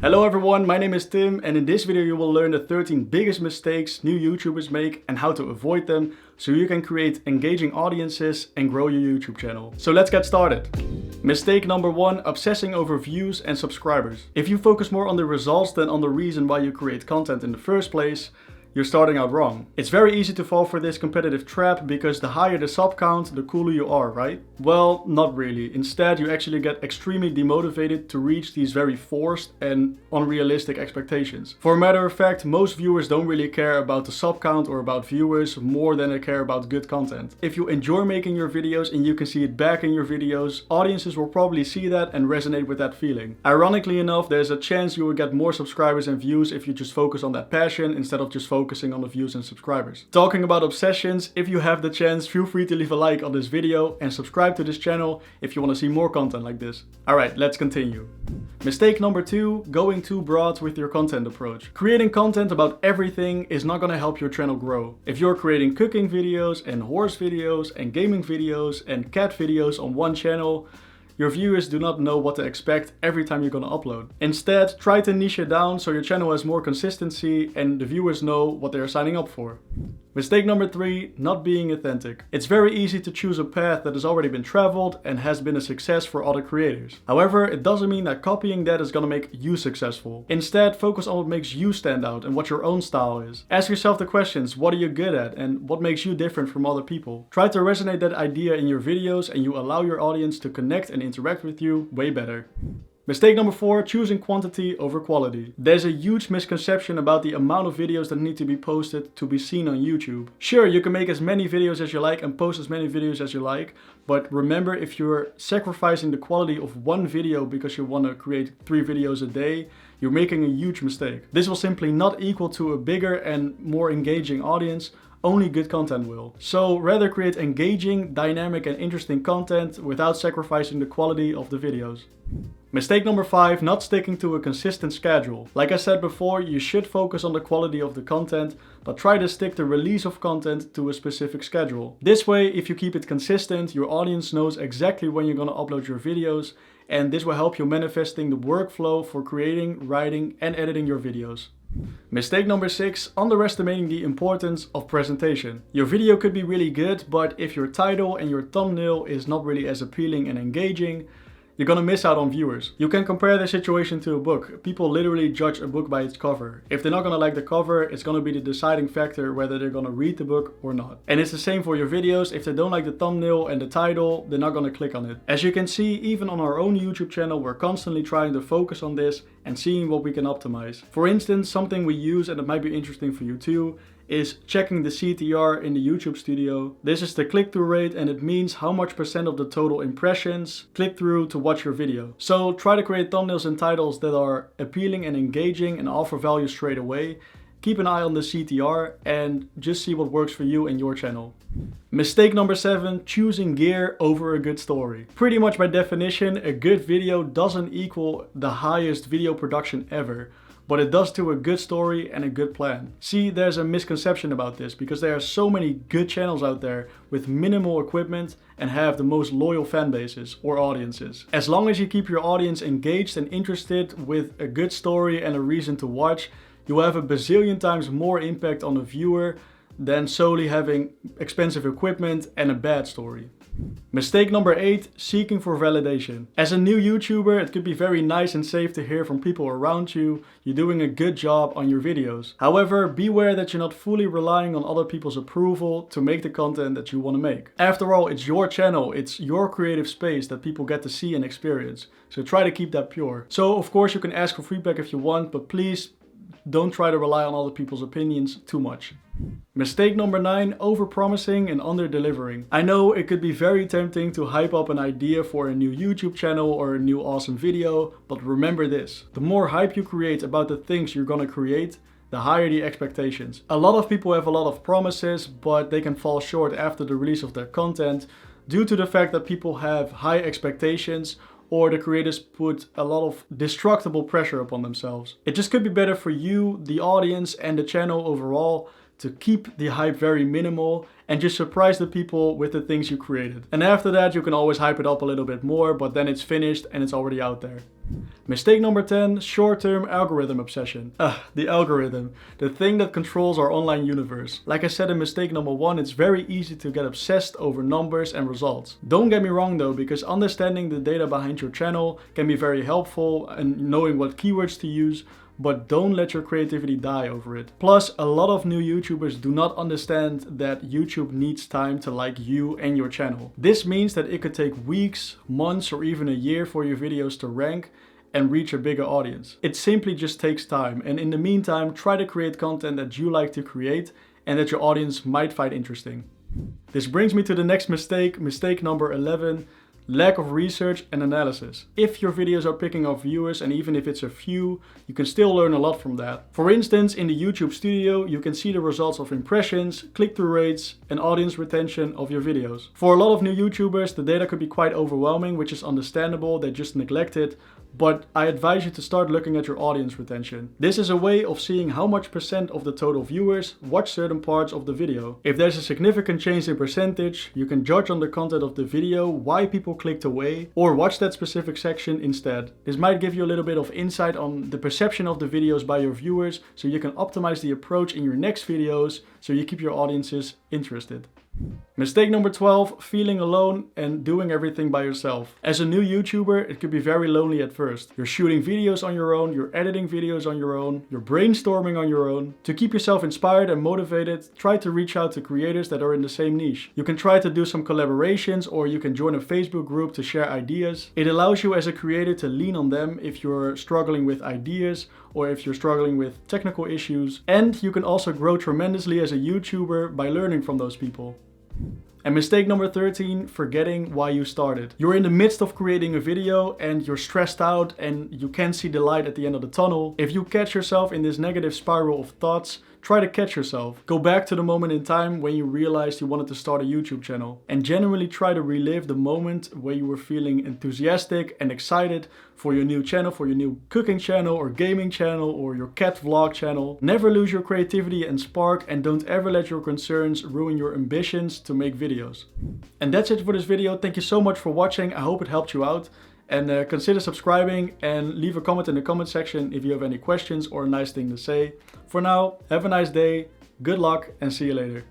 Hello everyone, my name is Tim and in this video you will learn the 13 biggest mistakes new YouTubers make and how to avoid them so you can create engaging audiences and grow your YouTube channel. So let's get started. Mistake number 1, obsessing over views and subscribers. If you focus more on the results than on the reason why you create content in the first place, you're starting out wrong. It's very easy to fall for this competitive trap because the higher the sub count, the cooler you are, right? Well, not really. Instead, you actually get extremely demotivated to reach these very forced and unrealistic expectations. For a matter of fact, most viewers don't really care about the sub count or about viewers more than they care about good content. If you enjoy making your videos and you can see it back in your videos, audiences will probably see that and resonate with that feeling. Ironically enough, there's a chance you will get more subscribers and views if you just focus on that passion instead of just focusing on the views and subscribers. Talking about obsessions, if you have the chance, feel free to leave a like on this video and subscribe to this channel if you want to see more content like this. Alright, let's continue. Mistake number 2, going too broad with your content approach. Creating content about everything is not going to help your channel grow. If you're creating cooking videos and horse videos and gaming videos and cat videos on one channel, your viewers do not know what to expect every time you're gonna upload. Instead, try to niche it down so your channel has more consistency and the viewers know what they are signing up for. Mistake number 3, not being authentic. It's very easy to choose a path that has already been traveled and has been a success for other creators. However, it doesn't mean that copying that is gonna make you successful. Instead, focus on what makes you stand out and what your own style is. Ask yourself the questions, what are you good at and what makes you different from other people? Try to resonate that idea in your videos and you allow your audience to connect and interact with you way better. Mistake number 4, choosing quantity over quality. There's a huge misconception about the amount of videos that need to be posted to be seen on YouTube. Sure, you can make as many videos as you like and post as many videos as you like, but remember, if you're sacrificing the quality of one video because you want to create 3 videos a day, you're making a huge mistake. This will simply not equal to a bigger and more engaging audience. Only good content will. So rather create engaging, dynamic and interesting content without sacrificing the quality of the videos. Mistake number 5, not sticking to a consistent schedule. Like I said before, you should focus on the quality of the content, but try to stick the release of content to a specific schedule. This way, if you keep it consistent, your audience knows exactly when you're gonna upload your videos, and this will help you manifesting the workflow for creating, writing and editing your videos. Mistake number 6, underestimating the importance of presentation. Your video could be really good, but if your title and your thumbnail is not really as appealing and engaging, you're gonna miss out on viewers. You can compare the situation to a book. People literally judge a book by its cover. If they're not gonna like the cover, it's gonna be the deciding factor whether they're gonna read the book or not. And it's the same for your videos. If they don't like the thumbnail and the title, they're not gonna click on it. As you can see, even on our own YouTube channel, we're constantly trying to focus on this and seeing what we can optimize. For instance, something we use, and it might be interesting for you too, is checking the CTR in the YouTube studio. This is the click-through rate and it means how much % of the total impressions click through to watch your video. So try to create thumbnails and titles that are appealing and engaging and offer value straight away. Keep an eye on the CTR and just see what works for you and your channel. Mistake number 7, choosing gear over a good story. Pretty much by definition, a good video doesn't equal the highest video production ever, but it does to a good story and a good plan. See, there's a misconception about this because there are so many good channels out there with minimal equipment and have the most loyal fan bases or audiences. As long as you keep your audience engaged and interested with a good story and a reason to watch, you will have a bazillion times more impact on the viewer than solely having expensive equipment and a bad story. Mistake number 8, seeking for validation. As a new YouTuber, it could be very nice and safe to hear from people around you you're doing a good job on your videos. However, beware that you're not fully relying on other people's approval to make the content that you want to make. After all, it's your channel, it's your creative space that people get to see and experience. So try to keep that pure. So of course you can ask for feedback if you want, but please don't try to rely on other people's opinions too much. Mistake number 9, overpromising and under-delivering. I know it could be very tempting to hype up an idea for a new YouTube channel or a new awesome video, but remember this: the more hype you create about the things you're gonna create, the higher the expectations. A lot of people have a lot of promises, but they can fall short after the release of their content due to the fact that people have high expectations or the creators put a lot of destructible pressure upon themselves. It just could be better for you, the audience and the channel overall to keep the hype very minimal and just surprise the people with the things you created. And after that, you can always hype it up a little bit more, but then it's finished and it's already out there. Mistake number 10, short-term algorithm obsession. The algorithm, the thing that controls our online universe. Like I said in mistake number 1, it's very easy to get obsessed over numbers and results. Don't get me wrong though, because understanding the data behind your channel can be very helpful and knowing what keywords to use, but don't let your creativity die over it. Plus, a lot of new YouTubers do not understand that YouTube needs time to like you and your channel. This means that it could take weeks, months, or even a year for your videos to rank and reach a bigger audience. It simply just takes time, and in the meantime, try to create content that you like to create and that your audience might find interesting. This brings me to the next mistake, mistake number 11. Lack of research and analysis. If your videos are picking up viewers, and even if it's a few, you can still learn a lot from that. For instance, in the YouTube studio, you can see the results of impressions, click-through rates, and audience retention of your videos. For a lot of new YouTubers, the data could be quite overwhelming, which is understandable, they just neglect it. But I advise you to start looking at your audience retention. This is a way of seeing how much % of the total viewers watch certain parts of the video. If there's a significant change in percentage, you can judge on the content of the video why people clicked away or watch that specific section instead. This might give you a little bit of insight on the perception of the videos by your viewers, so you can optimize the approach in your next videos so you keep your audiences interested. Mistake number 12, feeling alone and doing everything by yourself. As a new YouTuber, it could be very lonely at first. You're shooting videos on your own, you're editing videos on your own, you're brainstorming on your own. To keep yourself inspired and motivated, try to reach out to creators that are in the same niche. You can try to do some collaborations, or you can join a Facebook group to share ideas. It allows you as a creator to lean on them if you're struggling with ideas or if you're struggling with technical issues. And you can also grow tremendously as a YouTuber by learning from those people. And mistake number 13, forgetting why you started. You're in the midst of creating a video and you're stressed out and you can't see the light at the end of the tunnel. If you catch yourself in this negative spiral of thoughts, try to catch yourself. Go back to the moment in time when you realized you wanted to start a YouTube channel, and genuinely try to relive the moment where you were feeling enthusiastic and excited for your new channel, for your new cooking channel or gaming channel or your cat vlog channel. Never lose your creativity and spark, and don't ever let your concerns ruin your ambitions to make videos. And that's it for this video. Thank you so much for watching. I hope it helped you out. And consider subscribing and leave a comment in the comment section if you have any questions or a nice thing to say. For now, have a nice day, good luck, and see you later.